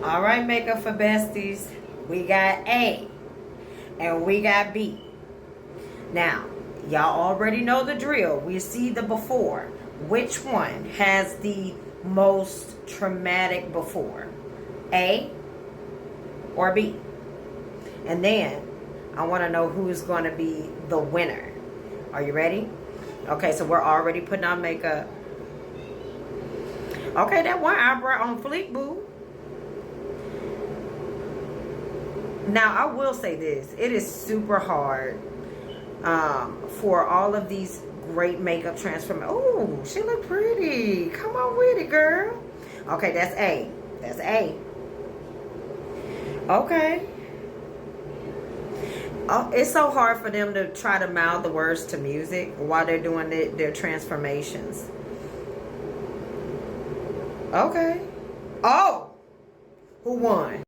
All right, Makeup for Besties. We got A and we got B. Now, y'all already know the drill. We see the before. Which one has the most traumatic before? A or B? And then I want to know who's going to be the winner. Are you ready? Okay, so we're already putting on makeup. Okay, that one eyebrow on fleek, boo. Now, I will say this. It is super hard for all of these great makeup transformations. Oh, she look pretty. Come on with it, girl. Okay, that's A. That's A. Okay. Oh, it's so hard for them to try to mouth the words to music while they're doing their transformations. Okay. Oh, who won?